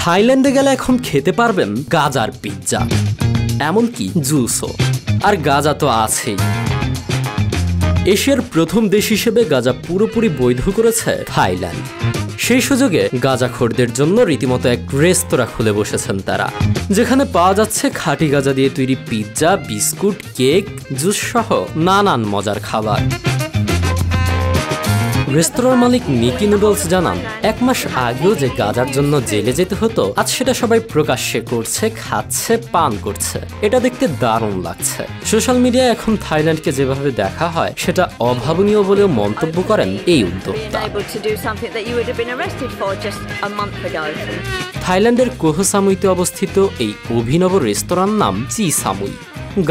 থাইল্যান্ডে গেলে এখন খেতে পারবেন গাজার পিৎজা, এমনকি জুসও। আর গাজা তো আছেই। এশিয়ার প্রথম দেশ হিসেবে গাজা পুরোপুরি বৈধ করেছে থাইল্যান্ড। সেই সুযোগে গাজাখোরদের জন্য রীতিমতো এক রেস্তোরাঁ খুলে বসেছেন তারা, যেখানে পাওয়া যাচ্ছে খাঁটি গাজা দিয়ে তৈরি পিৎজা, বিস্কুট, কেক, জুস সহ নানান মজার খাবার। রেস্তোরাঁর মালিক নিকি নুডলস জানান, 1 মাস আগেও যে গাজার জন্য জেলে যেতে হতো, আজ সেটা সবাই প্রকাশ্যে করছে, খাচ্ছে, পান করছে। এটা দেখতে দারুণ লাগছে। সোশ্যাল মিডিয়ায় এখন থাইল্যান্ডকে যেভাবে দেখা হয় সেটা অভাবনীয় বলেও মন্তব্য করেন এই উদ্যোক্তা। থাইল্যান্ডের কোহ সামুইতে অবস্থিত এই অভিনব রেস্তোরাঁর নাম চি সামুই।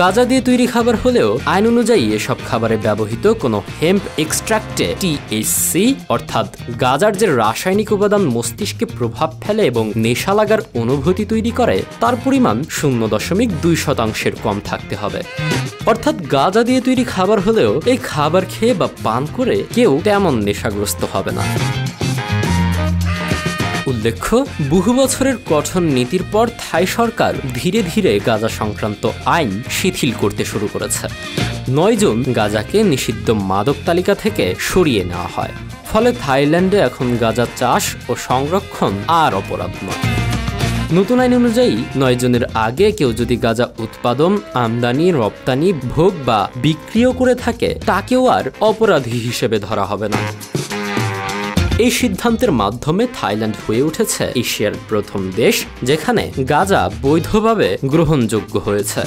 গাজা দিয়ে তৈরি খাবার হলেও আইন অনুযায়ী এসব খাবারে ব্যবহৃত কোনো হেম্প এক্সট্রাক্টে THC অর্থাৎ গাজার যে রাসায়নিক উপাদান মস্তিষ্কে প্রভাব ফেলে এবং নেশা লাগার অনুভূতি তৈরি করে, তার পরিমাণ 0.2% কম থাকতে হবে। অর্থাৎ গাজা দিয়ে তৈরি খাবার হলেও এই খাবার খেয়ে বা পান করে কেউ তেমন নেশাগ্রস্ত হবে না। উল্লেখ্য, বহু বছরের কঠোর নীতির পর থাই সরকার ধীরে ধীরে গাজা সংক্রান্ত আইন শিথিল করতে শুরু করেছে। 9 জুন গাজাকে নিষিদ্ধ মাদক তালিকা থেকে সরিয়ে নেওয়া হয়। ফলে থাইল্যান্ডে এখন গাজা চাষ ও সংরক্ষণ আর অপরাধ নয়। নতুন আইন অনুযায়ী 9 জুনের আগে কেউ যদি গাজা উৎপাদন, আমদানি, রপ্তানি, ভোগ বা বিক্রিও করে থাকে, তাকেও আর অপরাধী হিসেবে ধরা হবে না। এই সিদ্ধান্তের মাধ্যমে থাইল্যান্ড হয়ে উঠেছে এশিয়ার প্রথম দেশ যেখানে গাজা বৈধভাবে গ্রহণযোগ্য হয়েছে।